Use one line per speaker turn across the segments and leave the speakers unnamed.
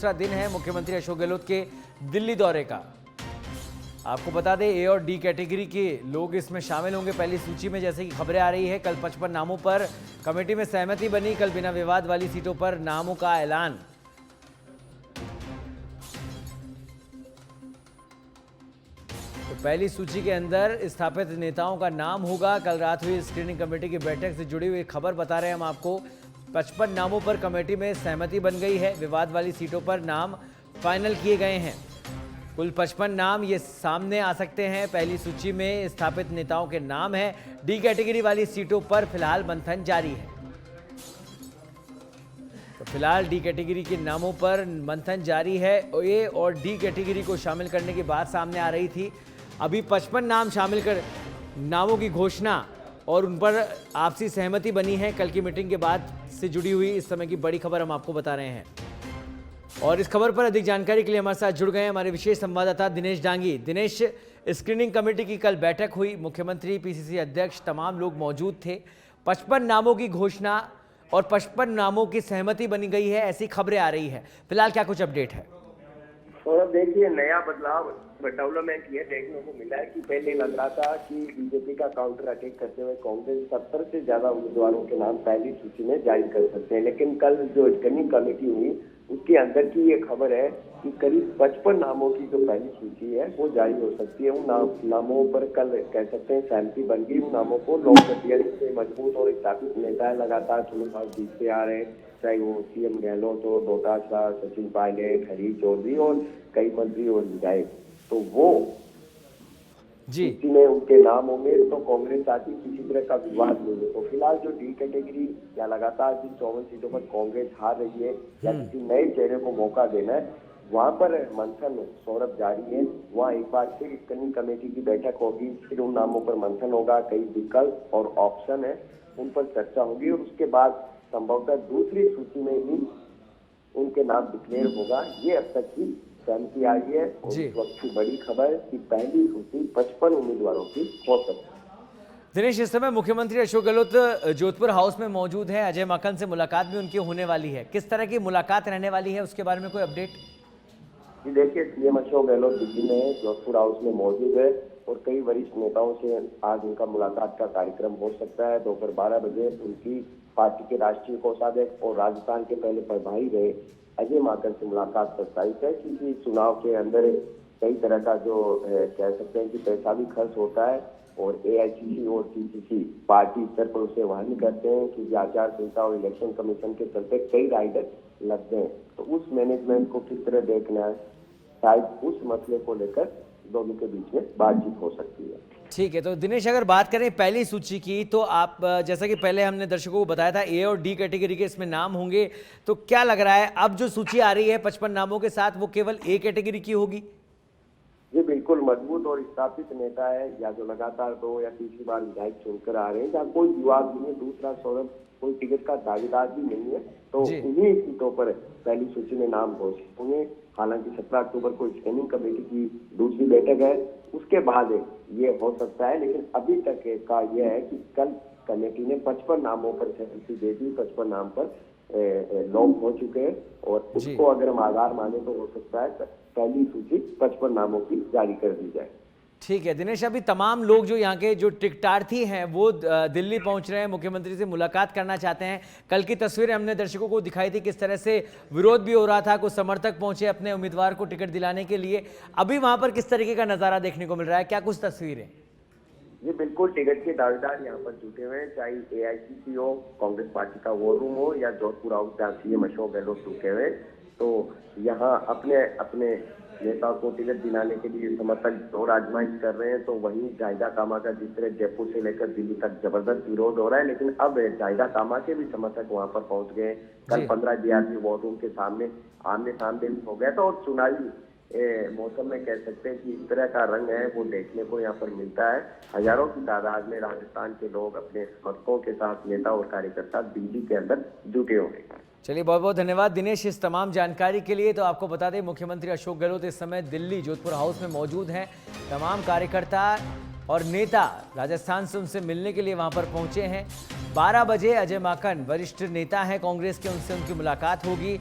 दूसरा दिन है मुख्यमंत्री अशोक गहलोत के दिल्ली दौरे का। आपको बता दें ए और डी कैटेगरी के लोग इसमें शामिल होंगे पहली सूची में, जैसे कि खबरें आ रही है। कल 55 नामों पर कमेटी में सहमति बनी। कल बिना विवाद वाली सीटों पर नामों का ऐलान। तो पहली सूची के अंदर स्थापित नेताओं का नाम होगा। कल रात हुई स्क्रीनिंग कमेटी की बैठक से जुड़ी हुई खबर बता रहे हैं हम आपको। 55 नामों पर कमेटी में सहमति बन गई है। विवाद वाली सीटों पर नाम फाइनल किए गए हैं। कुल 55 नाम ये सामने आ सकते हैं। पहली सूची में स्थापित नेताओं के नाम हैं। डी कैटेगरी वाली सीटों पर फिलहाल मंथन जारी है। तो फिलहाल डी कैटेगरी के नामों पर मंथन जारी है। ए और डी कैटेगरी को शामिल करने की बात सामने आ रही थी। अभी 55 नाम शामिल कर नामों की घोषणा और उन पर आपसी सहमति बनी है। कल की मीटिंग के बाद से जुड़ी हुई इस समय की बड़ी खबर हम आपको बता रहे हैं। और इस खबर पर अधिक जानकारी के लिए हमारे साथ जुड़ गए हमारे विशेष संवाददाता दिनेश डांगी। दिनेश, स्क्रीनिंग कमेटी की कल बैठक हुई। मुख्यमंत्री, पीसीसी अध्यक्ष, तमाम लोग मौजूद थे। 55 नामों की घोषणा और 55 नामों की सहमति बनी गई है, ऐसी खबरें आ रही है। फिलहाल क्या कुछ अपडेट है?
और देखिए, नया बदलाव डेवलपमेंट ये देखने को मिला है कि पहले लग रहा था कि बीजेपी का काउंटर अटैक करते हुए कांग्रेस 70 से ज्यादा उम्मीदवारों के नाम पहली सूची में जारी कर सकते हैं। लेकिन कल जो स्क्रीनिंग कमेटी हुई उसके अंदर की ये खबर है कि करीब 55 नामों की जो पहली सूची है वो जारी हो सकती है। उन नामों पर कल कह सकते हैं सहमति बन गई। उन नामों को लोक गठबंधन से मजबूत और स्थापित नेताएं लगातार चुनाव जीतते आ रहे हैं, चाहे वो सीएम गहलोत हो, डोटासरा, सचिन पायलट, हरीश चौधरी और कई मंत्री और विधायक। तो वो
जी
में उनके नाम होंगे तो कांग्रेस आती किसी तरह का विवाद नहीं है। तो फिलहाल जो डी कैटेगरी या लगातार जिन 54 सीटों पर कांग्रेस हार रही है या किसी नए चेहरे को मौका देना है, वहां पर मंथन सौरभ जारी है। वहाँ एक बार फिर स्क्रीनिंग कमेटी की बैठक होगी, फिर उन नामों पर मंथन होगा। कई विकल्प और ऑप्शन है, उन पर चर्चा होगी और उसके बाद संभवतः दूसरी सूची में ही उनके नाम डिक्लेयर होगा। ये अब तक की सहमति आई है और इस वक्त की बड़ी खबर है कि पहली सूची 55 उम्मीदवारों की हो सकती है।
दिनेश, इस समय मुख्यमंत्री अशोक गहलोत जोधपुर हाउस में मौजूद है। अजय माकन से मुलाकात भी उनकी होने वाली है। किस तरह की मुलाकात रहने वाली है, उसके बारे में कोई अपडेट?
जी देखिए, सीएम अशोक गहलोत दिल्ली में जोधपुर हाउस में मौजूद है और कई वरिष्ठ नेताओं से आज उनका मुलाकात का कार्यक्रम हो सकता है। दोपहर 12 बजे उनकी पार्टी के राष्ट्रीय कोषाध्यक्ष और राजस्थान के पहले प्रभारी रहे अजय माकन से मुलाकात प्रस्तावित है, क्योंकि चुनाव के अंदर कई तरह का जो कह सकते हैं कि पैसा भी खर्च होता है और एआईसीसी और पीसीसी पार्टी स्तर पर उसे वहन करते हैं कि आचार संहिता और इलेक्शन कमीशन के चलते कई राइडर लगते हैं। तो उस मैनेजमेंट को किस तरह देखना है, शायद उस मसले को लेकर दोनों के बीच में बातचीत हो सकती है।
ठीक है, तो दिनेश, अगर बात करें पहली सूची की, तो आप जैसा कि पहले हमने दर्शकों को बताया था ए और डी कैटेगरी के इसमें नाम होंगे, तो क्या लग रहा है अब जो सूची आ रही है 55 नामों के साथ, वो केवल ए कैटेगरी की होगी?
ये बिल्कुल मजबूत और स्थापित नेता है या जो लगातार 2 या तीसरी बार विधायक चुनकर आ रहे हैं, जहाँ कोई विवाद नहीं है। दूसरा, सौरभ कोई टिकट का दावेदार भी नहीं है, तो उन्हीं सीटों पर पहली सूची में नाम घोषित होंगे। हालांकि 17 अक्टूबर को स्क्रीनिंग कमेटी की दूसरी बैठक है, उसके बाद ये हो सकता है। लेकिन अभी तक का यह है कि कल कमेटी ने 55 नामों पर सहमति दे दी। 55 नाम पर लोग हो चुके हैं और उसको अगर हम आधार माने तो हो सकता है पहली सूची 55 नामों की जारी कर दी जाए।
ठीक है दिनेश, अभी तमाम लोग जो यहाँ के जो टिकटार्थी हैं वो दिल्ली पहुँच रहे हैं, मुख्यमंत्री से मुलाकात करना चाहते हैं। कल की तस्वीरें हमने दर्शकों को दिखाई थी, किस तरह से विरोध भी हो रहा था, कुछ समर्थक पहुंचे अपने उम्मीदवार को टिकट दिलाने के लिए। अभी वहां पर किस तरीके का नज़ारा देखने को मिल रहा है, क्या कुछ तस्वीरें?
ये बिल्कुल टिकट के दावेदार यहाँ पर जुटे हुए हैं, चाहे एआईसीसी हो, कांग्रेस पार्टी का वॉर रूम हो या जोधपुर हाउस जहाँ सीएम अशोक गहलोत जुटे हुए। तो यहाँ अपने अपने नेता को टिकट दिलाने के लिए समर्थक और आजमाइश कर रहे हैं। तो वहीं जाहिदा कामा का जिस तरह जयपुर से लेकर दिल्ली तक जबरदस्त विरोध हो रहा है, लेकिन अब जाहिदा कामा के भी समर्थक वहां पर पहुंच गए। कल 15 डीआरपी वॉर रूम के सामने आमने सामने भी हो गया था और चुनावी मौसम में कह सकते हैं कि इस तरह का रंग है वो देखने को यहाँ पर मिलता है। हजारों की तादाद में राजस्थान के लोग अपने समर्थकों के साथ, नेता और कार्यकर्ता दिल्ली के अंदर जुटे होंगे।
चलिए, बहुत बहुत धन्यवाद दिनेश इस तमाम जानकारी के लिए। तो आपको बता दें, मुख्यमंत्री अशोक गहलोत इस समय दिल्ली जोधपुर हाउस में मौजूद हैं। तमाम कार्यकर्ता और नेता राजस्थान से उनसे मिलने के लिए वहां पर पहुंचे हैं। 12 बजे अजय माकन वरिष्ठ नेता हैं कांग्रेस के, उनसे उनकी मुलाकात होगी।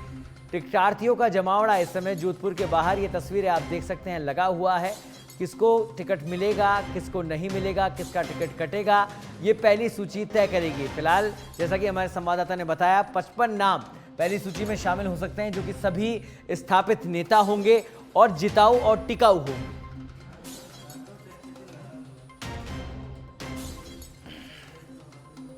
टिकटार्थियों का जमावड़ा इस समय जोधपुर के बाहर, ये तस्वीरें आप देख सकते हैं, लगा हुआ है। किसको टिकट मिलेगा, किसको नहीं मिलेगा, किसका टिकट कटेगा, ये पहली सूची तय करेगी। फिलहाल जैसा कि हमारे संवाददाता ने बताया, 55 नाम पहली सूची में शामिल हो सकते हैं, जो कि सभी स्थापित नेता होंगे और जिताऊ और टिकाऊ होंगे।